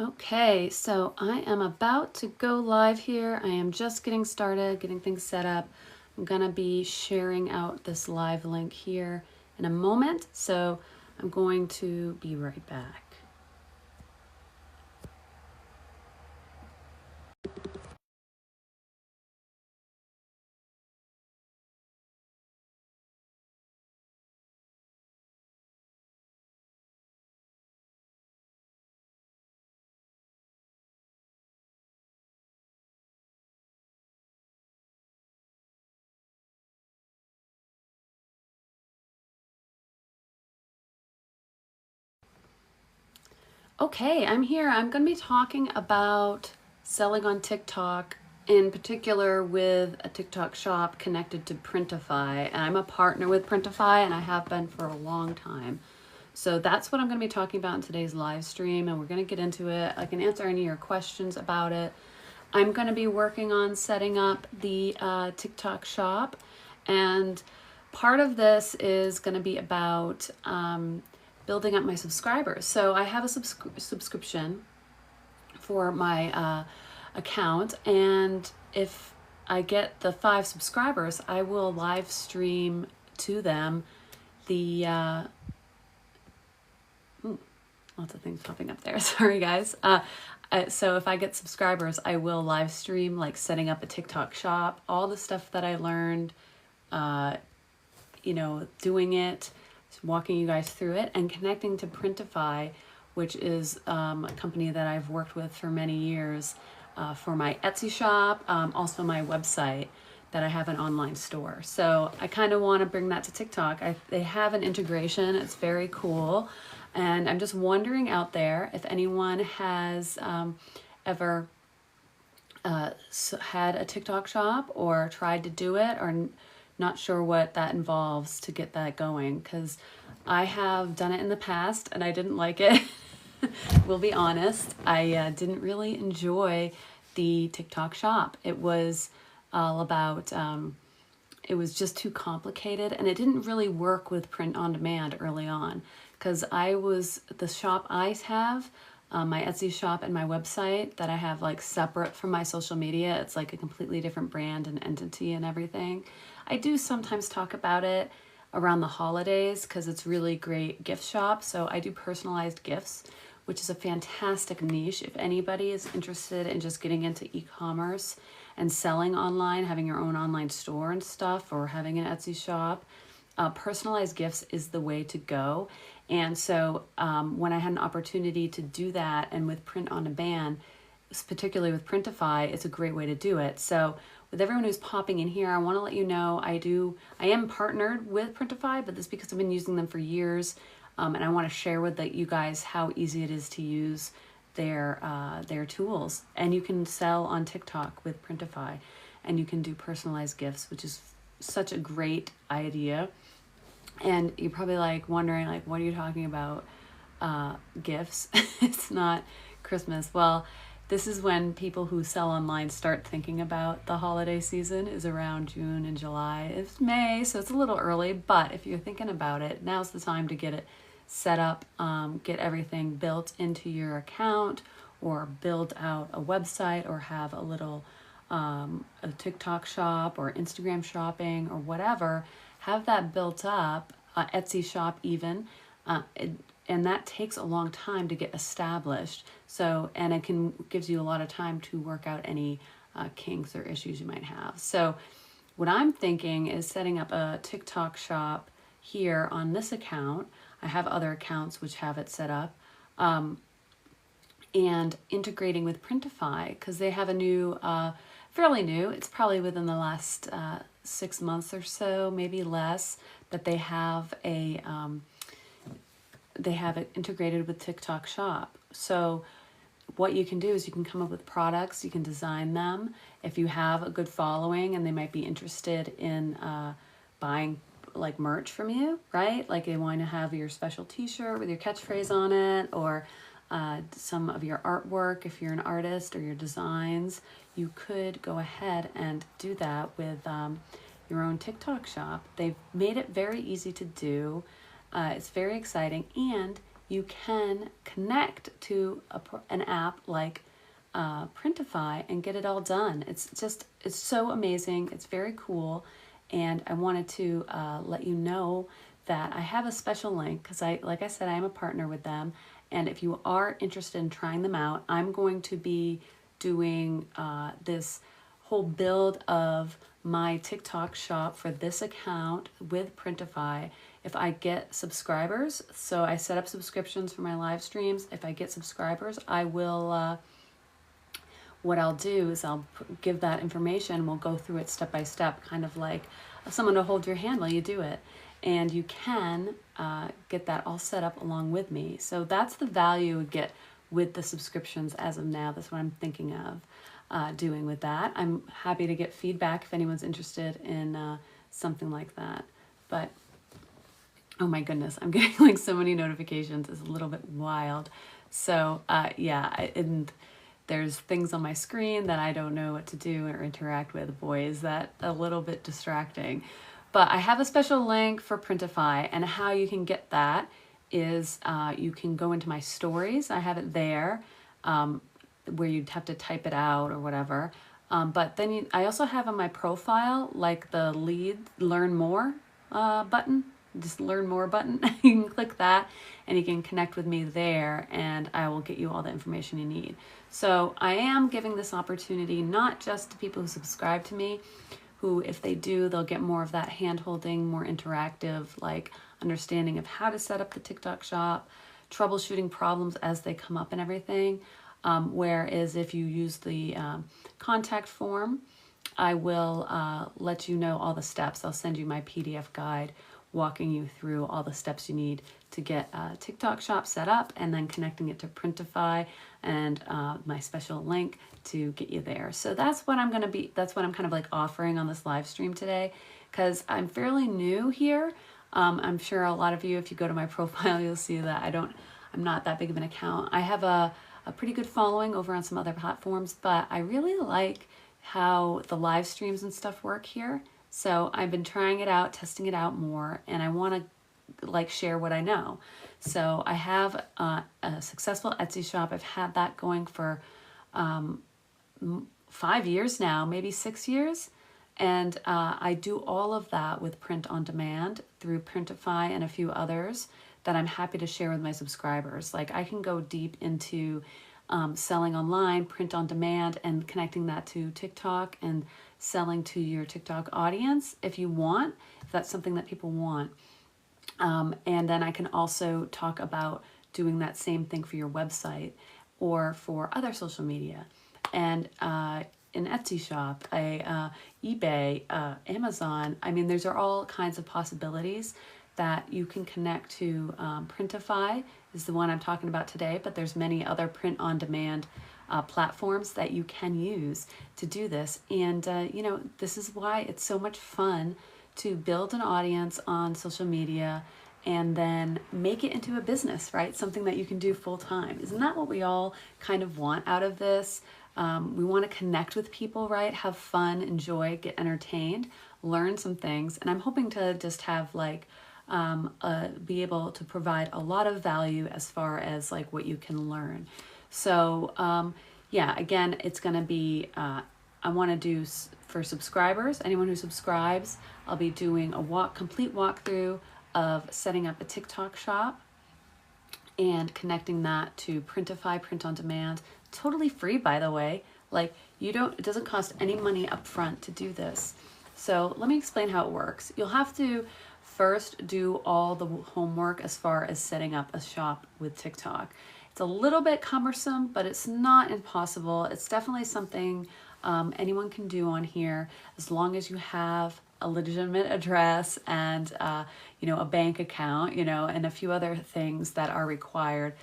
Okay, so I am about to go live here. I am just getting started, getting things set up. I'm gonna be sharing out this live link here in a moment, so I'm going to be right back. Okay, I'm here. I'm going to be talking about selling on TikTok, in particular with a TikTok shop connected to Printify. And I'm a partner with Printify, and I have been for a long time. So that's what I'm going to be talking about in today's live stream, and we're going to get into it. I can answer any of your questions about it. I'm going to be working on setting up the TikTok shop, and part of this is going to be about building up my subscribers. So I have a subscription for my account, and if I get the 5 subscribers, I will live stream to them the lots of things popping up there. Sorry, guys. So if I get subscribers, I will live stream, like setting up a TikTok shop, all the stuff that I learned, doing it, walking you guys through it, and connecting to Printify, which is a company that I've worked with for many years for my Etsy shop, also my website that I have an online store. So I kind of want to bring that to TikTok. They have an integration. It's very cool. And I'm just wondering out there if anyone has ever had a TikTok shop or tried to do it, or not sure what that involves to get that going, because I have done it in the past and I didn't like it. We'll be honest. I didn't really enjoy the TikTok shop. It was all about, it was just too complicated, and it didn't really work with print on demand early on, because the shop I have, my Etsy shop and my website that I have like separate from my social media. It's like a completely different brand and entity and everything. I do sometimes talk about it around the holidays because it's really great gift shop. So I do personalized gifts, which is a fantastic niche. If anybody is interested in just getting into e-commerce and selling online, having your own online store and stuff, or having an Etsy shop, personalized gifts is the way to go. And so when I had an opportunity to do that, and with print on demand, particularly with Printify, it's a great way to do it. So with everyone who's popping in here, I want to let you know I am partnered with Printify, but that's because I've been using them for years, and I want to share with you guys how easy it is to use their tools. And you can sell on TikTok with Printify, and you can do personalized gifts, which is such a great idea. And you're probably like wondering, like, what are you talking about? Gifts. It's not Christmas. Well, this is when people who sell online start thinking about the holiday season, is around June and July. It's May, so it's a little early, but if you're thinking about it, now's the time to get it set up, get everything built into your account, or build out a website, or have a little a TikTok shop or Instagram shopping or whatever. Have that built up, Etsy shop even, and that takes a long time to get established. So, and it gives you a lot of time to work out any kinks or issues you might have. So what I'm thinking is setting up a TikTok shop here on this account. I have other accounts which have it set up, and integrating with Printify, because they have a new, fairly new, it's probably within the last 6 months or so, maybe less, that they have it integrated with TikTok shop. So what you can do is you can come up with products, you can design them. If you have a good following and they might be interested in buying like merch from you, right? Like they want to have your special t-shirt with your catchphrase on it, or some of your artwork, if you're an artist, or your designs, you could go ahead and do that with your own TikTok shop. They've made it very easy to do. It's very exciting, and you can connect to an app like Printify and get it all done. It's so amazing. It's very cool. And I wanted to let you know that I have a special link because like I said, I am a partner with them. And if you are interested in trying them out, I'm going to be doing this whole build of my TikTok shop for this account with Printify if I get subscribers. So I set up subscriptions for my live streams. If I get subscribers, I will, what I'll do is I'll give that information. We'll go through it step by step, kind of like someone to hold your hand while you do it. And you can get that all set up along with me. So that's the value you get with the subscriptions as of now. That's what I'm thinking of doing with that. I'm happy to get feedback if anyone's interested in something like that. But oh my goodness, I'm getting like so many notifications. It's a little bit wild. So yeah, and there's things on my screen that I don't know what to do or interact with. Boy, is that a little bit distracting. But I have a special link for Printify, and how you can get that is you can go into my stories. I have it there where you'd have to type it out or whatever. But then I also have on my profile like the learn more button, just learn more button. You can click that and you can connect with me there, and I will get you all the information you need. So I am giving this opportunity not just to people who subscribe to me, who if they do, they'll get more of that hand-holding, more interactive, like understanding of how to set up the TikTok shop, troubleshooting problems as they come up and everything. Whereas if you use the contact form, I will let you know all the steps. I'll send you my PDF guide walking you through all the steps you need to get a TikTok shop set up, and then connecting it to Printify and my special link to get you there. So that's what I'm kind of like offering on this live stream today, because I'm fairly new here. I'm sure a lot of you, if you go to my profile, you'll see that I'm not that big of an account. I have a pretty good following over on some other platforms, but I really like how the live streams and stuff work here. So I've been trying it out, testing it out more, and I want to like share what I know. So I have a successful Etsy shop. I've had that going for 5 years now, maybe 6 years. And I do all of that with print on demand through Printify and a few others that I'm happy to share with my subscribers. Like I can go deep into selling online, print on demand, and connecting that to TikTok and selling to your TikTok audience if you want, if that's something that people want. And then I can also talk about doing that same thing for your website or for other social media. And an Etsy shop, eBay, Amazon. I mean, those are all kinds of possibilities that you can connect to. Printify is the one I'm talking about today, but there's many other print-on-demand platforms that you can use to do this. And, you know, this is why it's so much fun to build an audience on social media and then make it into a business, right? Something that you can do full time. Isn't that what we all kind of want out of this? We want to connect with people, right? Have fun, enjoy, get entertained, learn some things. And I'm hoping to just have like, be able to provide a lot of value as far as like what you can learn. So yeah, again, it's going to be, I want to do for subscribers, anyone who subscribes, I'll be doing a complete walkthrough of setting up a TikTok shop and connecting that to Printify, print on demand, totally free, by the way. Like it doesn't cost any money up front to do this. So let me explain how it works. You'll have to first do all the homework as far as setting up a shop with TikTok. It's a little bit cumbersome, but it's not impossible. It's definitely something anyone can do on here, as long as you have a legitimate address and you know, a bank account, you know, and a few other things that are required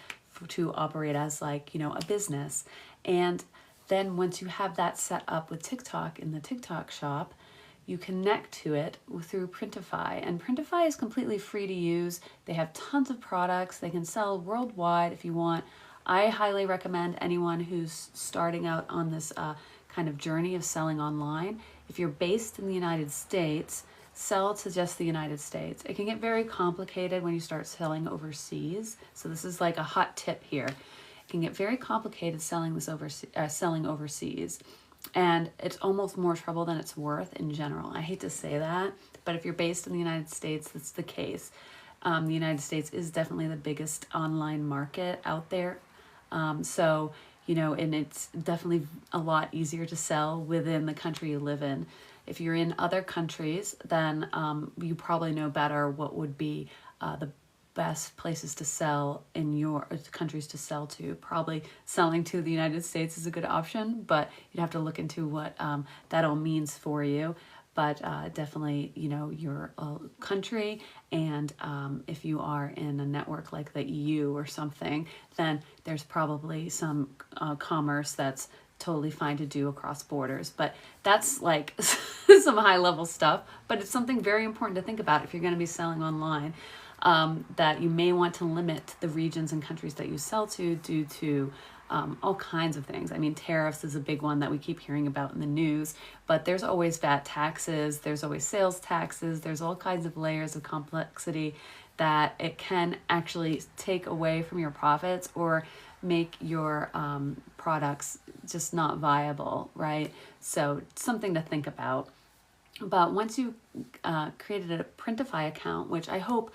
to operate as like, you know, a business. And then once you have that set up with TikTok in the TikTok shop, you connect to it through Printify. And Printify is completely free to use. They have tons of products. They can sell worldwide if you want. I highly recommend anyone who's starting out on this kind of journey of selling online. If you're based in the United States, sell to just the United States. It can get very complicated when you start selling overseas. So this is like a hot tip here. It can get very complicated selling overseas. And it's almost more trouble than it's worth in general. I hate to say that, but if you're based in the United States, that's the case. The United States is definitely the biggest online market out there. So, you know, and it's definitely a lot easier to sell within the country you live in. If you're in other countries, then you probably know better what would be the best places to sell in your countries to sell to. Probably selling to the United States is a good option, but you'd have to look into what that all means for you. But definitely, you know, your country, and if you are in a network like the EU or something, then there's probably some commerce that's totally fine to do across borders. But that's like some high level stuff, but it's something very important to think about if you're going to be selling online. That you may want to limit the regions and countries that you sell to due to all kinds of things. I mean, tariffs is a big one that we keep hearing about in the news, but there's always VAT taxes, there's always sales taxes, there's all kinds of layers of complexity that it can actually take away from your profits or make your products just not viable, right? So something to think about. But once you created a Printify account, which I hope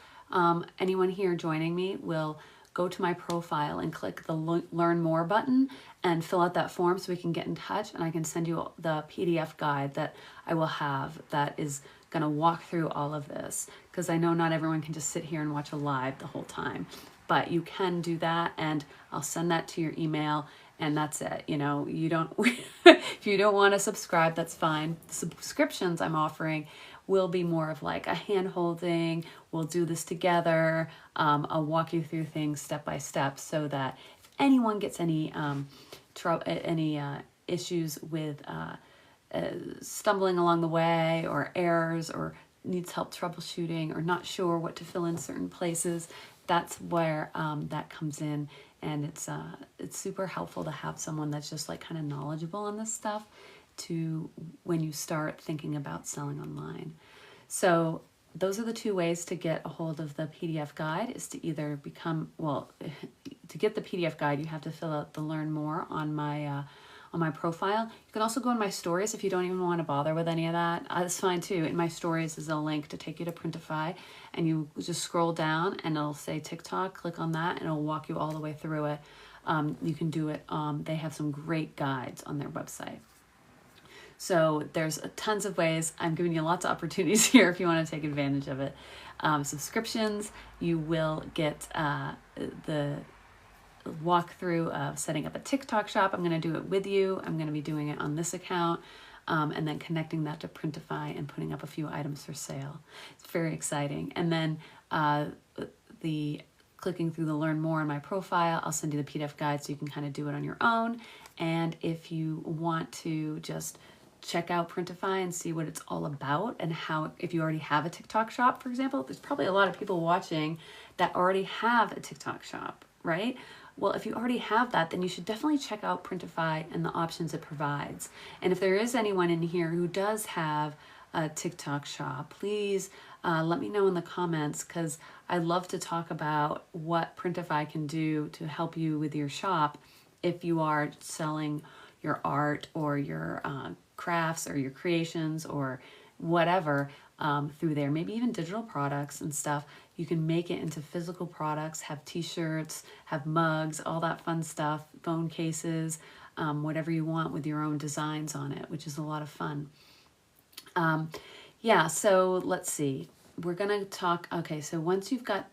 anyone here joining me will go to my profile and click the Learn More button and fill out that form so we can get in touch, and I can send you the PDF guide that I will have that is going to walk through all of this, because I know not everyone can just sit here and watch a live the whole time, but you can do that, and I'll send that to your email, and that's it. You know, you don't if you don't want to subscribe, that's fine. The subscriptions I'm offering will be more of like a hand holding. We'll do this together. I'll walk you through things step by step so that if anyone gets any issues with stumbling along the way or errors or needs help troubleshooting or not sure what to fill in certain places, that's where that comes in. And it's super helpful to have someone that's just like kind of knowledgeable on this stuff to when you start thinking about selling online. So those are the two ways to get a hold of the PDF guide, is to either become, well, to get the PDF guide, you have to fill out the Learn More on my profile. You can also go in my stories if you don't even want to bother with any of that. That's fine too. In my stories is a link to take you to Printify, and you just scroll down and it'll say TikTok, click on that, and it'll walk you all the way through it. You can do it. They have some great guides on their website. So there's tons of ways. I'm giving you lots of opportunities here if you want to take advantage of it. Subscriptions, you will get the walkthrough of setting up a TikTok shop. I'm going to do it with you. I'm going to be doing it on this account, and then connecting that to Printify and putting up a few items for sale. It's very exciting. And then clicking through the Learn More in my profile, I'll send you the PDF guide so you can kind of do it on your own. And if you want to just check out Printify and see what it's all about, and how, if you already have a TikTok shop, for example, there's probably a lot of people watching that already have a TikTok shop, right? Well, if you already have that, then you should definitely check out Printify and the options it provides. And if there is anyone in here who does have a TikTok shop, please let me know in the comments, because I'd love to talk about what Printify can do to help you with your shop if you are selling your art or your crafts or your creations or whatever through there. Maybe even digital products and stuff. You can make it into physical products, have t-shirts, have mugs, all that fun stuff, phone cases, whatever you want with your own designs on it, which is a lot of fun. Yeah, so let's see. We're going to talk, okay, so once you've got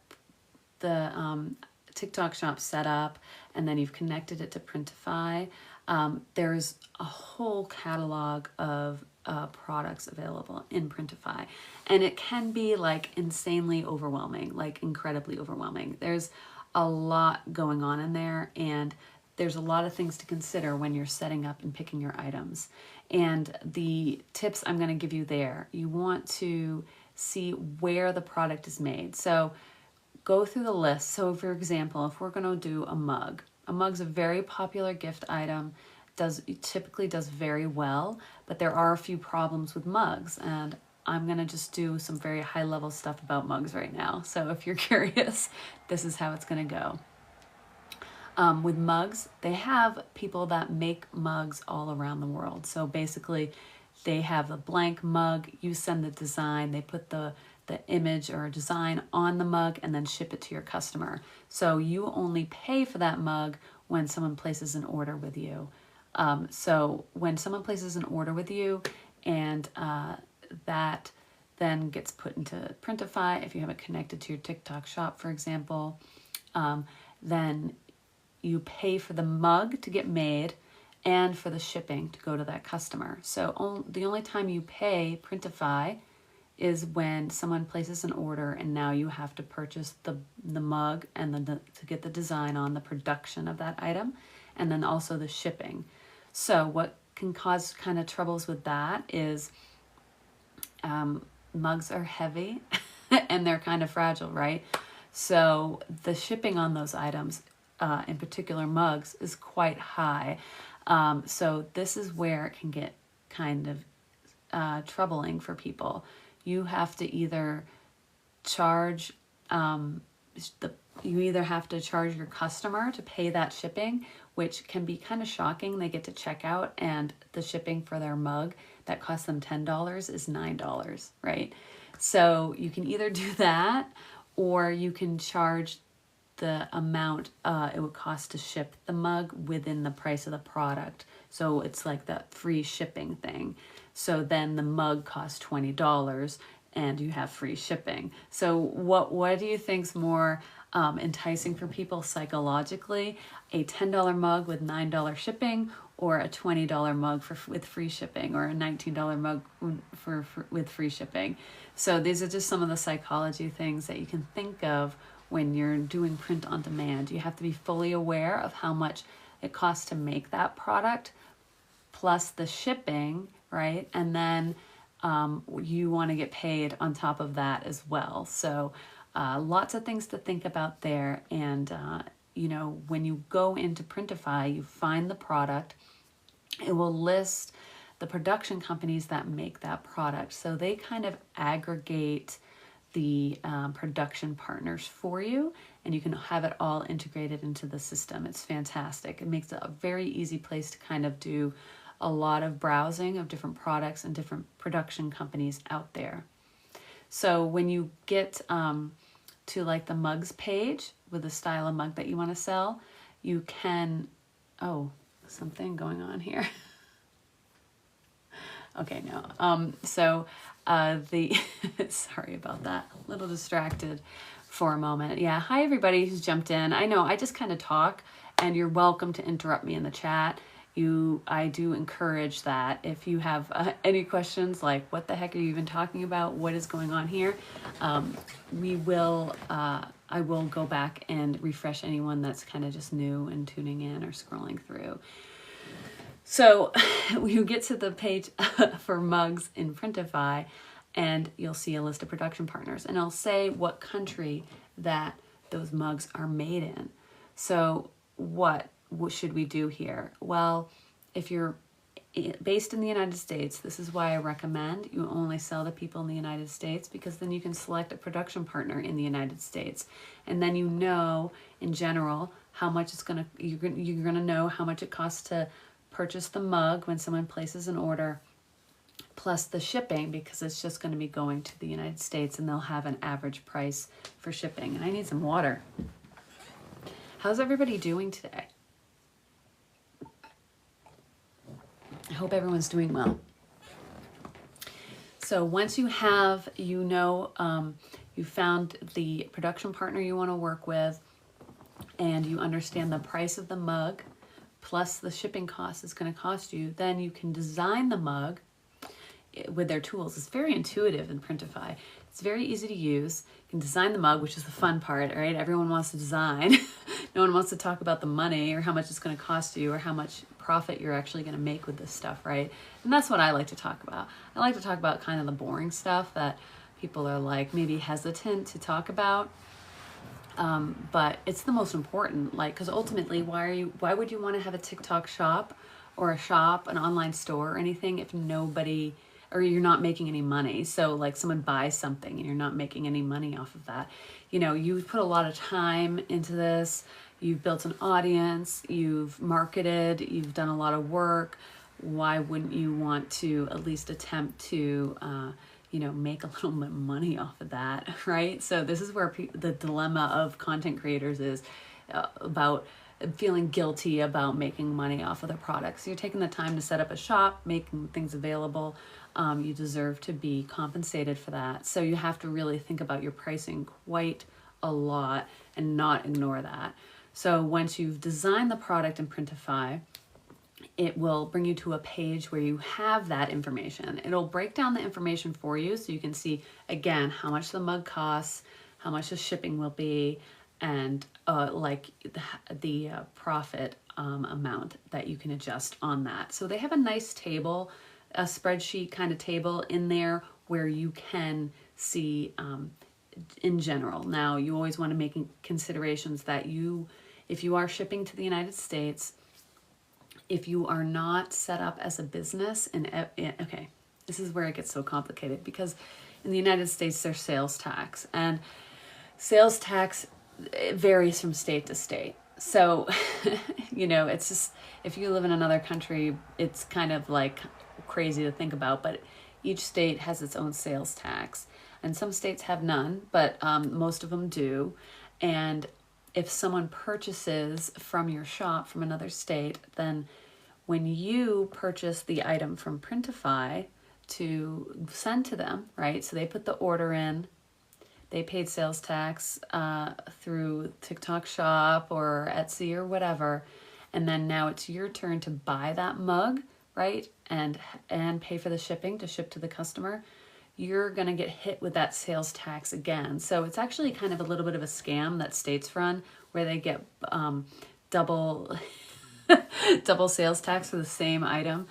the TikTok shop set up and then you've connected it to Printify, there's a whole catalog of products available in Printify, and it can be like insanely overwhelming, like incredibly overwhelming. There's a lot going on in there, and there's a lot of things to consider when you're setting up and picking your items. And the tips I'm going to give you there, you want to see where the product is made. So go through the list. So for example, if we're going to do a mug's a very popular gift item, typically does very well, but there are a few problems with mugs, and I'm going to just do some very high level stuff about mugs right now. So if you're curious, this is how it's going to go. With mugs, they have people that make mugs all around the world. So basically, they have a blank mug, you send the design, they put the image or design on the mug and then ship it to your customer. So you only pay for that mug when someone places an order with you. So when someone places an order with you and that then gets put into Printify, if you have it connected to your TikTok shop, for example, then you pay for the mug to get made and for the shipping to go to that customer. So the only time you pay Printify is when someone places an order and now you have to purchase the mug and to get the design on the production of that item, and then also the shipping. So what can cause kind of troubles with that is mugs are heavy and they're kind of fragile, right? So the shipping on those items, in particular mugs, is quite high. So this is where it can get kind of troubling for people. You have to either charge you either have to charge your customer to pay that shipping, which can be kind of shocking. They get to check out and the shipping for their mug that costs them $10 is $9, right? So you can either do that, or you can charge the amount it would cost to ship the mug within the price of the product. So it's like that free shipping thing. So then the mug costs $20 and you have free shipping. So what do you think's more enticing for people psychologically? A $10 mug with $9 shipping, or a $20 mug with free shipping, or a $19 mug with free shipping? So these are just some of the psychology things that you can think of when you're doing print on demand. You have to be fully aware of how much it costs to make that product, plus the shipping, right? And then you want to get paid on top of that as well. So lots of things to think about there. And, you know, when you go into Printify, you find the product, it will list the production companies that make that product. So they kind of aggregate the production partners for you, and you can have it all integrated into the system. It's fantastic. It makes it a very easy place to kind of do a lot of browsing of different products and different production companies out there. So when you get to like the mugs page with the style of mug that you want to sell, you can, something going on here. Okay, no. Sorry about that. A little distracted for a moment. Yeah, hi everybody who's jumped in. I know I just kind of talk, and you're welcome to interrupt me in the chat. I do encourage that. If you have any questions like, what the heck are you even talking about? What is going on here? I will go back and refresh anyone that's kind of just new and tuning in or scrolling through. So you get to the page for mugs in Printify, and you'll see a list of production partners, and it'll say what country that those mugs are made in. So what should we do here? Well, if you're based in the United States, this is why I recommend you only sell to people in the United States, because then you can select a production partner in the United States, and then you know in general how much you're gonna know how much it costs to purchase the mug when someone places an order, plus the shipping, because it's just going to be going to the United States, and they'll have an average price for shipping. And I need some water. How's everybody doing today? I hope everyone's doing well. So once you have, you found the production partner you want to work with, and you understand the price of the mug, plus the shipping cost is going to cost you, then you can design the mug with their tools. It's very intuitive in Printify. It's very easy to use. You can design the mug, which is the fun part, right? Everyone wants to design. No one wants to talk about the money or how much it's going to cost you or how much profit you're actually going to make with this stuff, right? And that's what I like to talk about. I like to talk about kind of the boring stuff that people are like maybe hesitant to talk about. But it's the most important, like, because ultimately, why would you want to have a TikTok shop or an online store or anything if nobody or you're not making any money. So like someone buys something and you're not making any money off of that. You know, you've put a lot of time into this, you've built an audience, you've marketed, you've done a lot of work. Why wouldn't you want to at least attempt to, you know, make a little bit of money off of that, right? So this is where the dilemma of content creators is about feeling guilty about making money off of their products. You're taking the time to set up a shop, making things available. You deserve to be compensated for that. So you have to really think about your pricing quite a lot and not ignore that. So once you've designed the product in Printify, it will bring you to a page where you have that information. It'll break down the information for you so you can see, again, how much the mug costs, how much the shipping will be, and like the profit amount that you can adjust on that. So they have a nice table, a spreadsheet kind of table in there where you can see in general. Now, you always want to make considerations that if you are shipping to the United States, if you are not set up as a business, okay, this is where it gets so complicated, because in the United States there's sales tax, and sales tax, it varies from state to state. So, you know, it's just, if you live in another country, it's kind of like crazy to think about, but each state has its own sales tax, and some states have none, but most of them do. And if someone purchases from your shop from another state, then when you purchase the item from Printify to send to them, right? So they put the order in, they paid sales tax through TikTok Shop or Etsy or whatever, and then now it's your turn to buy that mug, right? And pay for the shipping to ship to the customer. You're gonna get hit with that sales tax again. So it's actually kind of a little bit of a scam that states run, where they get double double sales tax for the same item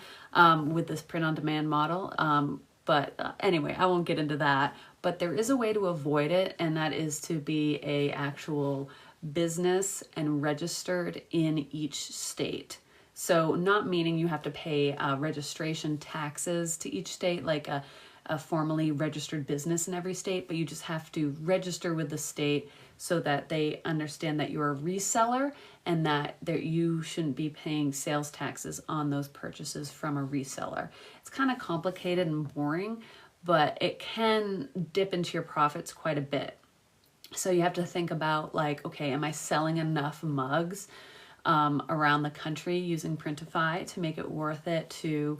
with this print-on-demand model. But anyway, I won't get into that. But there is a way to avoid it, and that is to be a actual business and registered in each state. So not meaning you have to pay registration taxes to each state, like a formally registered business in every state, but you just have to register with the state so that they understand that you're a reseller and that you shouldn't be paying sales taxes on those purchases from a reseller. It's kind of complicated and boring, but it can dip into your profits quite a bit. So you have to think about, like, okay, am I selling enough mugs around the country using Printify to make it worth it to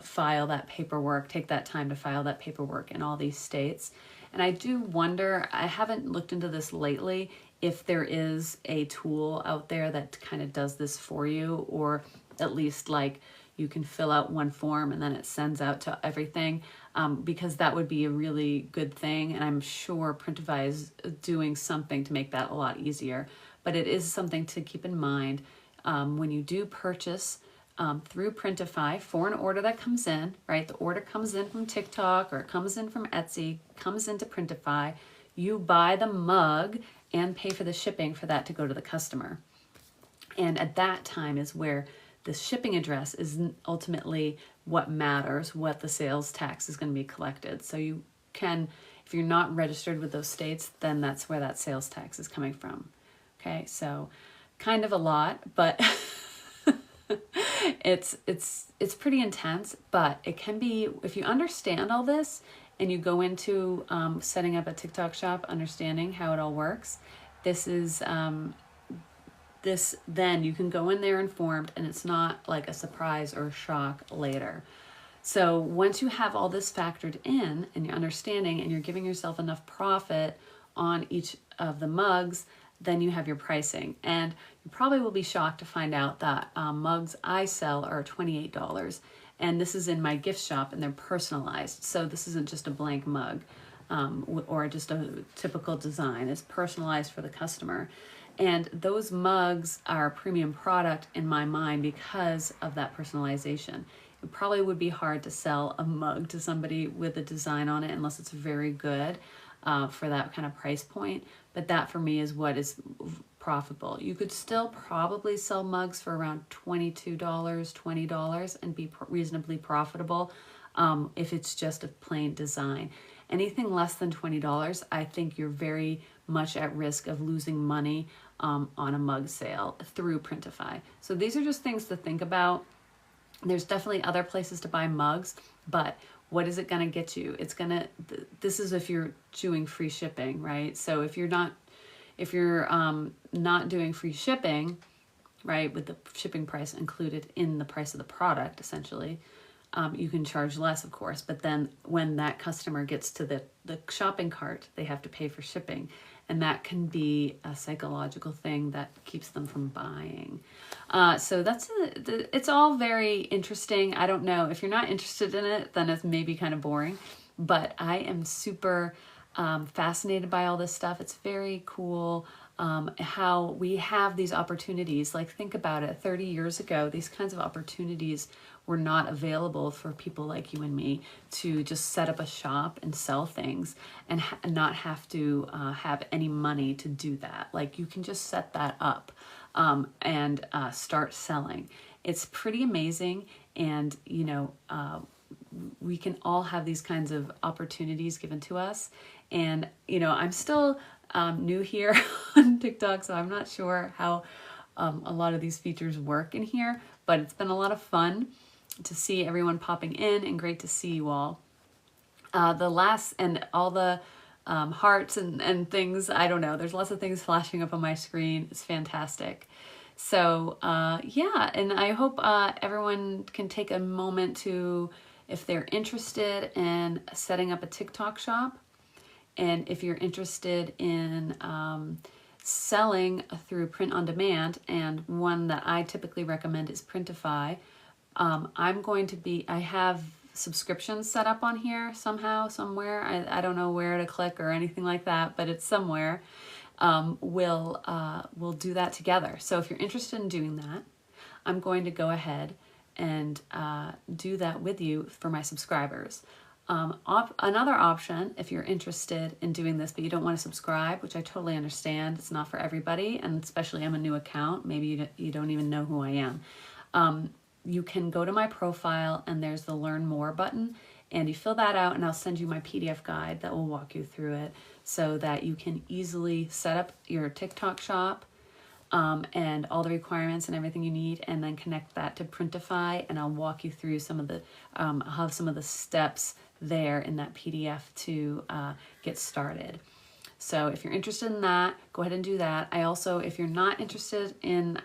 file that paperwork, take that time to file that paperwork in all these states? And I do wonder, I haven't looked into this lately, if there is a tool out there that kind of does this for you, or at least like you can fill out one form and then it sends out to everything, because that would be a really good thing. And I'm sure Printify is doing something to make that a lot easier. But it is something to keep in mind when you do purchase through Printify for an order that comes in, right? The order comes in from TikTok or it comes in from Etsy, comes into Printify. You buy the mug and pay for the shipping for that to go to the customer. And at that time is where the shipping address is ultimately what matters, what the sales tax is going to be collected. So you can, if you're not registered with those states, then that's where that sales tax is coming from. Okay, so kind of a lot, but it's pretty intense, but it can be, if you understand all this and you go into setting up a TikTok shop, understanding how it all works, then you can go in there informed, and it's not like a surprise or a shock later. So once you have all this factored in and you're understanding and you're giving yourself enough profit on each of the mugs, then you have your pricing. And you probably will be shocked to find out that mugs I sell are $28. And this is in my gift shop, and they're personalized. So this isn't just a blank mug or just a typical design. It's personalized for the customer. And those mugs are a premium product in my mind because of that personalization. It probably would be hard to sell a mug to somebody with a design on it unless it's very good for that kind of price point. But that for me is what is profitable. You could still probably sell mugs for around $22, $20 and be reasonably profitable. if it's just a plain design. Anything less than $20, I think you're very much at risk of losing money on a mug sale through Printify. So these are just things to think about. There's definitely other places to buy mugs, but what is it going to get you? It's going to, this is if you're doing free shipping, right? So if you're not doing free shipping, right, with the shipping price included in the price of the product, essentially, you can charge less, of course, but then when that customer gets to the shopping cart, they have to pay for shipping. And that can be a psychological thing that keeps them from buying. So it's all very interesting. I don't know, if you're not interested in it, then it's maybe kind of boring, but I am super fascinated by all this stuff. It's very cool. How we have these opportunities. Like, think about it, 30 years ago, these kinds of opportunities were not available for people like you and me to just set up a shop and sell things and not have to have any money to do that. Like, you can just set that up and start selling. It's pretty amazing. And, you know, we can all have these kinds of opportunities given to us. And, you know, I'm still new here on TikTok, so I'm not sure how a lot of these features work in here, but it's been a lot of fun to see everyone popping in, and great to see you all. The last, and all the hearts and things, I don't know, there's lots of things flashing up on my screen. It's fantastic. So yeah, and I hope everyone can take a moment to, if they're interested in setting up a TikTok shop, and if you're interested in selling through print on demand, and one that I typically recommend is Printify. I have subscriptions set up on here somehow, somewhere. I don't know where to click or anything like that, but it's somewhere. We'll do that together. So if you're interested in doing that, I'm going to go ahead and do that with you for my subscribers. Another option, if you're interested in doing this but you don't want to subscribe, which I totally understand, it's not for everybody, and especially I'm a new account, maybe you don't even know who I am. You can go to my profile and there's the Learn More button, and you fill that out, and I'll send you my PDF guide that will walk you through it so that you can easily set up your TikTok shop and all the requirements and everything you need, and then connect that to Printify, and I'll walk you through some of the, I'll have some of the steps there in that PDF to get started. So if you're interested in that, go ahead and do that. I also, if you're not interested in,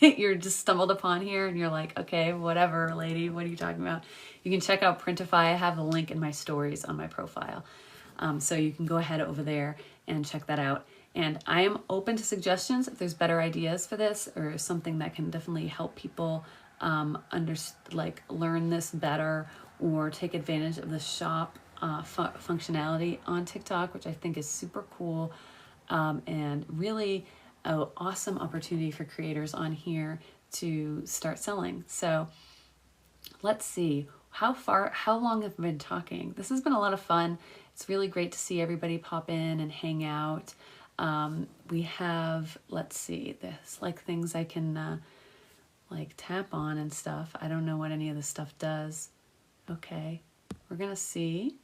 you're just stumbled upon here and you're like, okay, whatever, lady, what are you talking about? You can check out Printify. I have a link in my stories on my profile. So you can go ahead over there and check that out. And I am open to suggestions if there's better ideas for this, or something that can definitely help people learn this better, or take advantage of the shop functionality on TikTok, which I think is super cool, and really an awesome opportunity for creators on here to start selling. So let's see, how long have I been talking? This has been a lot of fun. It's really great to see everybody pop in and hang out. We have, let's see, this like things I can like tap on and stuff. I don't know what any of this stuff does. Okay, we're gonna see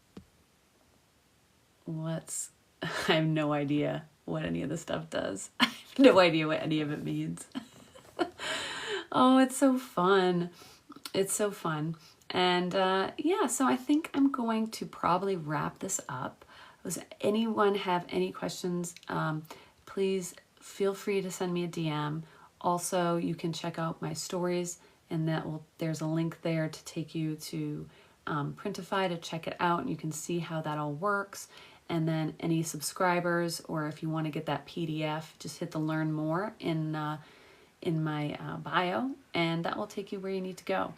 what's, I have no idea what any of this stuff does. I have no idea what any of it means. Oh, it's so fun. It's so fun. And yeah, so I think I'm going to probably wrap this up. Does anyone have any questions? Please feel free to send me a DM. Also, you can check out my stories, and there's a link there to take you to Printify to check it out, and you can see how that all works. And then any subscribers, or if you want to get that PDF, just hit the Learn More in my bio, and that will take you where you need to go.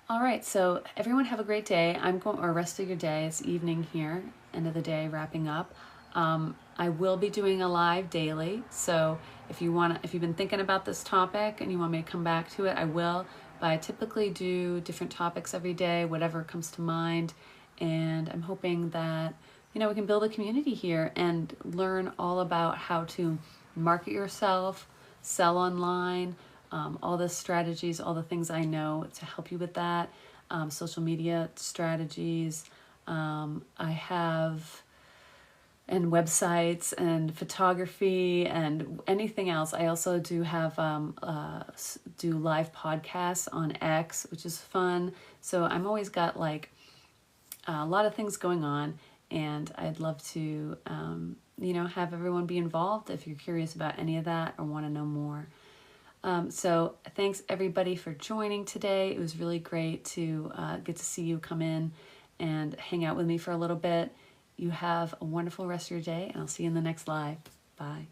All right, so everyone have a great day. Or rest of your day. It's evening here, end of the day, wrapping up. I will be doing a live daily, so if you've been thinking about this topic and you want me to come back to it, I will. But I typically do different topics every day, whatever comes to mind, and I'm hoping that we can build a community here and learn all about how to market yourself, sell online, all the strategies, all the things I know to help you with that, social media strategies. I have, and websites and photography and anything else. I also do have do live podcasts on X, which is fun. So I'm always got like a lot of things going on, and I'd love to have everyone be involved if you're curious about any of that or want to know more. So thanks everybody for joining today. It was really great to get to see you come in and hang out with me for a little bit. You have a wonderful rest of your day, and I'll see you in the next live. Bye.